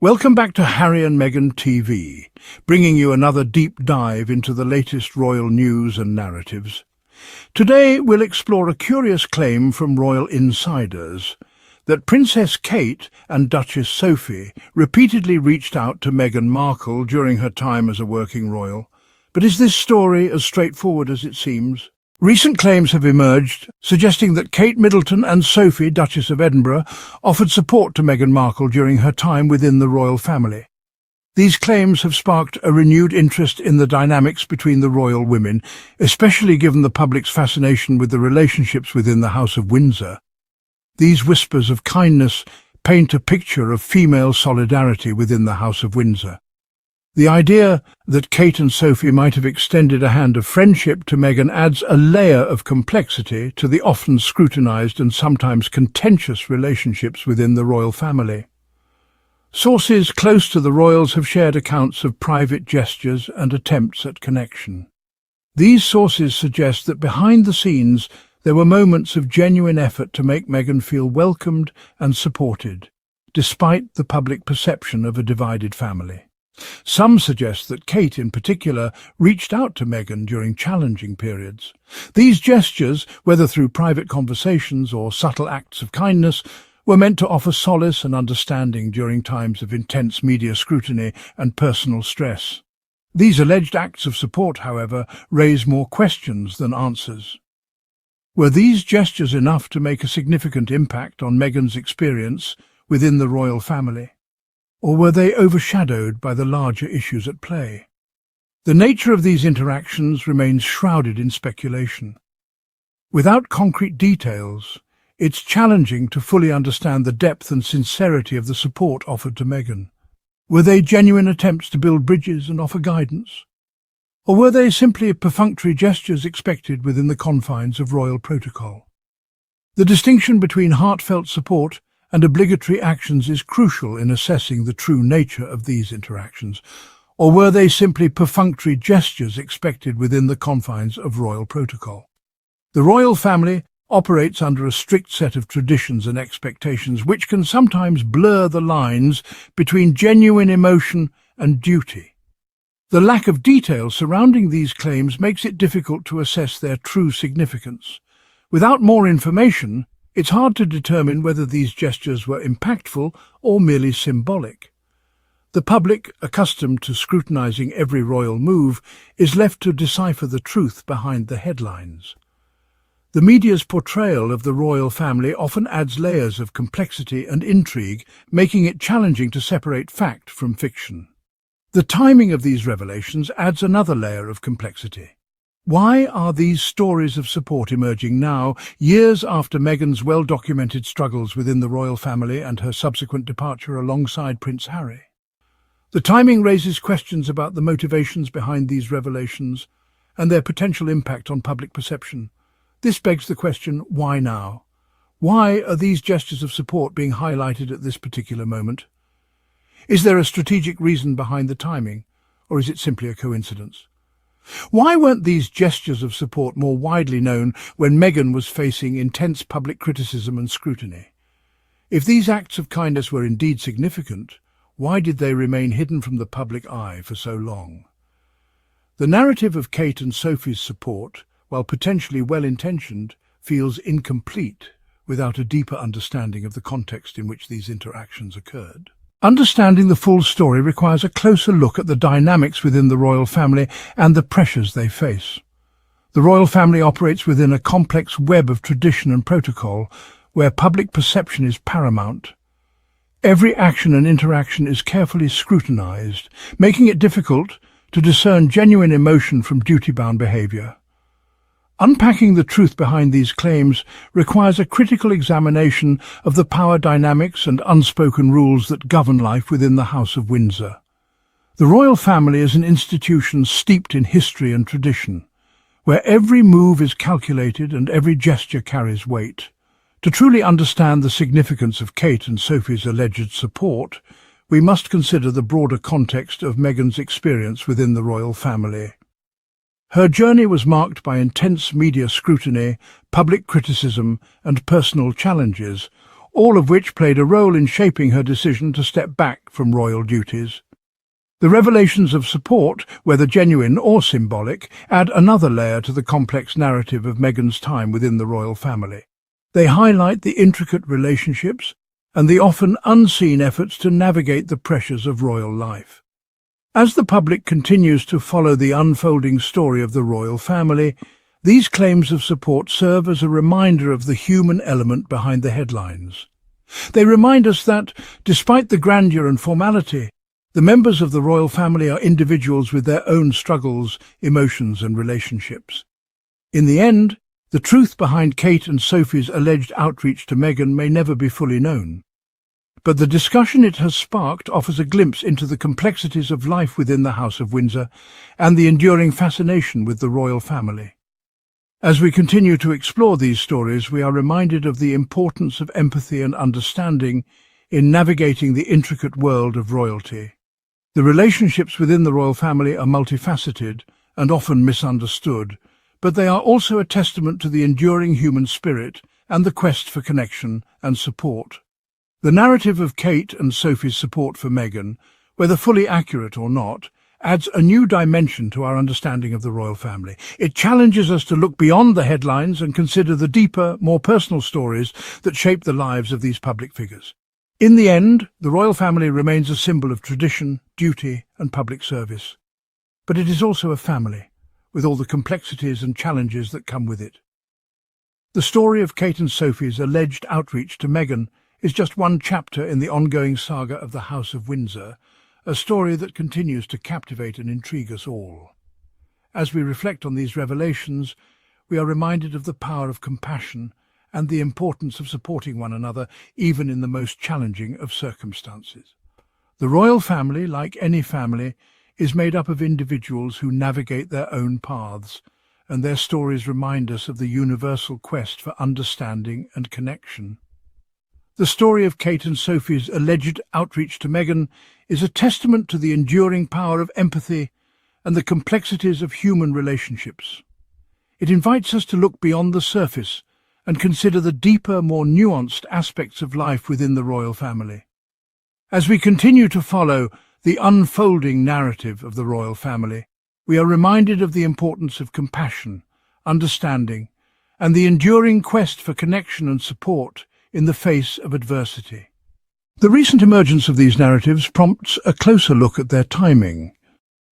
Welcome back to Harry and Meghan TV, bringing you another deep dive into the latest royal news and narratives. Today we'll explore a curious claim from royal insiders that Princess Kate and Duchess Sophie repeatedly reached out to Meghan Markle during her time as a working royal. But is this story as straightforward as it seems? Recent claims have emerged suggesting that Kate Middleton and Sophie, Duchess of Edinburgh, offered support to Meghan Markle during her time within the royal family. These claims have sparked a renewed interest in the dynamics between the royal women, especially given the public's fascination with the relationships within the House of Windsor. These whispers of kindness paint a picture of female solidarity within the House of Windsor. The idea that Kate and Sophie might have extended a hand of friendship to Meghan adds a layer of complexity to the often scrutinized and sometimes contentious relationships within the royal family. Sources close to the royals have shared accounts of private gestures and attempts at connection. These sources suggest that behind the scenes there were moments of genuine effort to make Meghan feel welcomed and supported, despite the public perception of a divided family. Some suggest that Kate, in particular, reached out to Meghan during challenging periods. These gestures, whether through private conversations or subtle acts of kindness, were meant to offer solace and understanding during times of intense media scrutiny and personal stress. These alleged acts of support, however, raise more questions than answers. Were these gestures enough to make a significant impact on Meghan's experience within the royal family? Or were they overshadowed by the larger issues at play? The nature of these interactions remains shrouded in speculation. Without concrete details, it's challenging to fully understand the depth and sincerity of the support offered to Meghan. Were they genuine attempts to build bridges and offer guidance? Or were they simply perfunctory gestures expected within the confines of royal protocol? The distinction between heartfelt support and obligatory actions is crucial in assessing the true nature of these interactions. Or were they simply perfunctory gestures expected within the confines of royal protocol? The royal family operates under a strict set of traditions and expectations which can sometimes blur the lines between genuine emotion and duty. The lack of detail surrounding these claims makes it difficult to assess their true significance. Without more information, it's hard to determine whether these gestures were impactful or merely symbolic. The public, accustomed to scrutinizing every royal move, is left to decipher the truth behind the headlines. The media's portrayal of the royal family often adds layers of complexity and intrigue, making it challenging to separate fact from fiction. The timing of these revelations adds another layer of complexity. Why are these stories of support emerging now, years after Meghan's well-documented struggles within the royal family and her subsequent departure alongside Prince Harry? The timing raises questions about the motivations behind these revelations and their potential impact on public perception. This begs the question, why now? Why are these gestures of support being highlighted at this particular moment? Is there a strategic reason behind the timing, or is it simply a coincidence? Why weren't these gestures of support more widely known when Meghan was facing intense public criticism and scrutiny? If these acts of kindness were indeed significant, why did they remain hidden from the public eye for so long? The narrative of Kate and Sophie's support, while potentially well-intentioned, feels incomplete without a deeper understanding of the context in which these interactions occurred. Understanding the full story requires a closer look at the dynamics within the royal family and the pressures they face. The royal family operates within a complex web of tradition and protocol, where public perception is paramount. Every action and interaction is carefully scrutinized, making it difficult to discern genuine emotion from duty-bound behavior. Unpacking the truth behind these claims requires a critical examination of the power dynamics and unspoken rules that govern life within the House of Windsor. The royal family is an institution steeped in history and tradition, where every move is calculated and every gesture carries weight. To truly understand the significance of Kate and Sophie's alleged support, we must consider the broader context of Meghan's experience within the royal family. Her journey was marked by intense media scrutiny, public criticism, and personal challenges, all of which played a role in shaping her decision to step back from royal duties. The revelations of support, whether genuine or symbolic, add another layer to the complex narrative of Meghan's time within the royal family. They highlight the intricate relationships and the often unseen efforts to navigate the pressures of royal life. As the public continues to follow the unfolding story of the royal family, these claims of support serve as a reminder of the human element behind the headlines. They remind us that, despite the grandeur and formality, the members of the royal family are individuals with their own struggles, emotions and relationships. In the end, the truth behind Kate and Sophie's alleged outreach to Meghan may never be fully known. But the discussion it has sparked offers a glimpse into the complexities of life within the House of Windsor and the enduring fascination with the royal family. As we continue to explore these stories, we are reminded of the importance of empathy and understanding in navigating the intricate world of royalty. The relationships within the royal family are multifaceted and often misunderstood, but they are also a testament to the enduring human spirit and the quest for connection and support. The narrative of Kate and Sophie's support for Meghan, whether fully accurate or not, adds a new dimension to our understanding of the royal family. It challenges us to look beyond the headlines and consider the deeper, more personal stories that shape the lives of these public figures. In the end, the royal family remains a symbol of tradition, duty, and public service. But it is also a family, with all the complexities and challenges that come with it. The story of Kate and Sophie's alleged outreach to Meghan is just one chapter in the ongoing saga of the House of Windsor, a story that continues to captivate and intrigue us all. As we reflect on these revelations, we are reminded of the power of compassion and the importance of supporting one another, even in the most challenging of circumstances. The royal family, like any family, is made up of individuals who navigate their own paths, and their stories remind us of the universal quest for understanding and connection. The story of Kate and Sophie's alleged outreach to Meghan is a testament to the enduring power of empathy and the complexities of human relationships. It invites us to look beyond the surface and consider the deeper, more nuanced aspects of life within the royal family. As we continue to follow the unfolding narrative of the royal family, we are reminded of the importance of compassion, understanding, and the enduring quest for connection and support in the face of adversity. The recent emergence of these narratives prompts a closer look at their timing.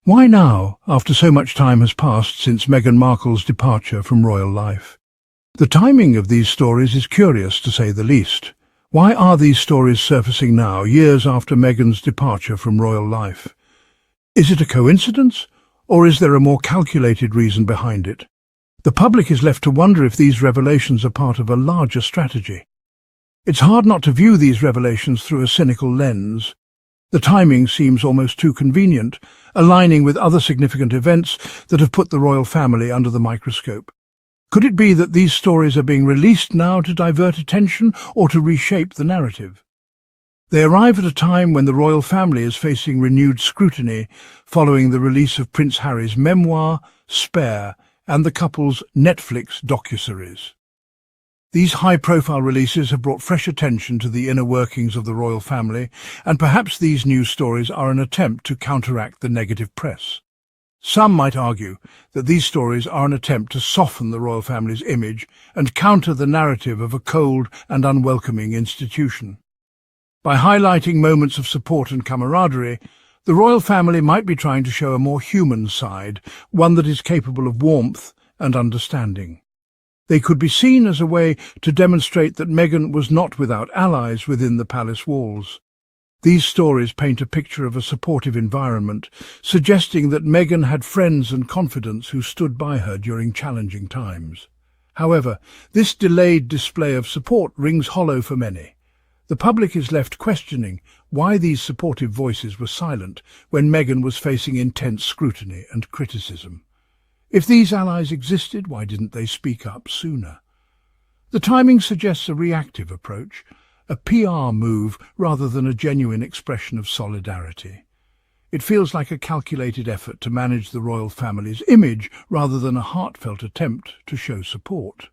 Why now, after so much time has passed since Meghan Markle's departure from royal life? The timing of these stories is curious, to say the least. Why are these stories surfacing now, years after Meghan's departure from royal life? Is it a coincidence, or is there a more calculated reason behind it? The public is left to wonder if these revelations are part of a larger strategy. It's hard not to view these revelations through a cynical lens. The timing seems almost too convenient, aligning with other significant events that have put the royal family under the microscope. Could it be that these stories are being released now to divert attention or to reshape the narrative? They arrive at a time when the royal family is facing renewed scrutiny following the release of Prince Harry's memoir, Spare, and the couple's Netflix docuseries. These high-profile releases have brought fresh attention to the inner workings of the royal family, and perhaps these news stories are an attempt to counteract the negative press. Some might argue that these stories are an attempt to soften the royal family's image and counter the narrative of a cold and unwelcoming institution. By highlighting moments of support and camaraderie, the royal family might be trying to show a more human side, one that is capable of warmth and understanding. They could be seen as a way to demonstrate that Meghan was not without allies within the palace walls. These stories paint a picture of a supportive environment, suggesting that Meghan had friends and confidants who stood by her during challenging times. However, this delayed display of support rings hollow for many. The public is left questioning why these supportive voices were silent when Meghan was facing intense scrutiny and criticism. If these allies existed, why didn't they speak up sooner? The timing suggests a reactive approach, a PR move rather than a genuine expression of solidarity. It feels like a calculated effort to manage the royal family's image rather than a heartfelt attempt to show support.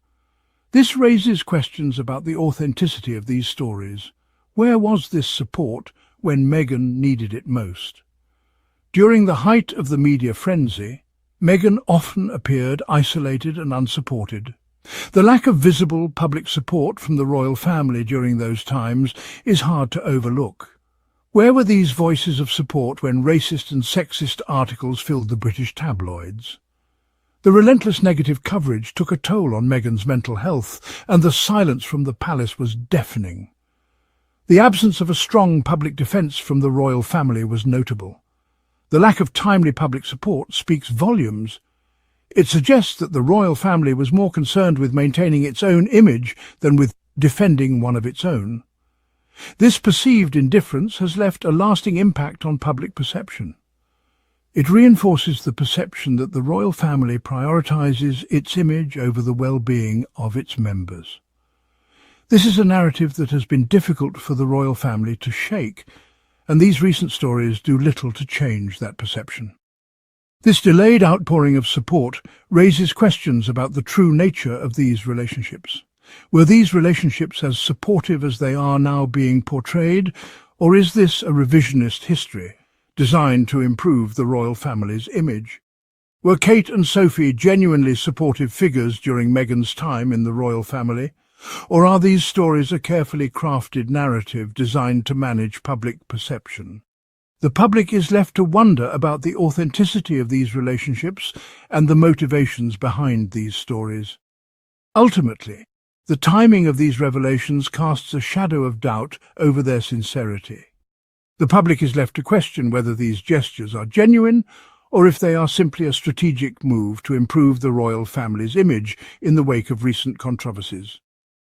This raises questions about the authenticity of these stories. Where was this support when Meghan needed it most? During the height of the media frenzy, Meghan often appeared isolated and unsupported. The lack of visible public support from the royal family during those times is hard to overlook. Where were these voices of support when racist and sexist articles filled the British tabloids? The relentless negative coverage took a toll on Meghan's mental health, and the silence from the palace was deafening. The absence of a strong public defence from the royal family was notable. The lack of timely public support speaks volumes. It suggests that the royal family was more concerned with maintaining its own image than with defending one of its own. This perceived indifference has left a lasting impact on public perception. It reinforces the perception that the royal family prioritizes its image over the well-being of its members. This is a narrative that has been difficult for the royal family to shake, and these recent stories do little to change that perception. This delayed outpouring of support raises questions about the true nature of these relationships. Were these relationships as supportive as they are now being portrayed, or is this a revisionist history designed to improve the royal family's image? Were Kate and Sophie genuinely supportive figures during Meghan's time in the royal family, or are these stories a carefully crafted narrative designed to manage public perception? The public is left to wonder about the authenticity of these relationships and the motivations behind these stories. Ultimately, the timing of these revelations casts a shadow of doubt over their sincerity. The public is left to question whether these gestures are genuine or if they are simply a strategic move to improve the royal family's image in the wake of recent controversies.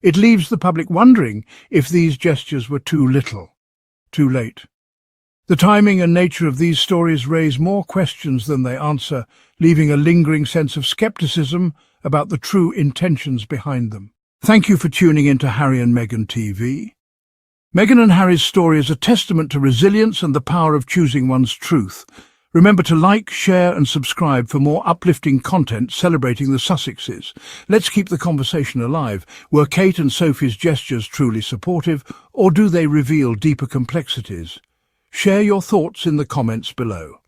It leaves the public wondering if these gestures were too little, too late. The timing and nature of these stories raise more questions than they answer, leaving a lingering sense of skepticism about the true intentions behind them. Thank you for tuning in to Harry and Meghan TV. Meghan and Harry's story is a testament to resilience and the power of choosing one's truth. Remember to like, share and subscribe for more uplifting content celebrating the Sussexes. Let's keep the conversation alive. Were Kate and Sophie's gestures truly supportive, or do they reveal deeper complexities? Share your thoughts in the comments below.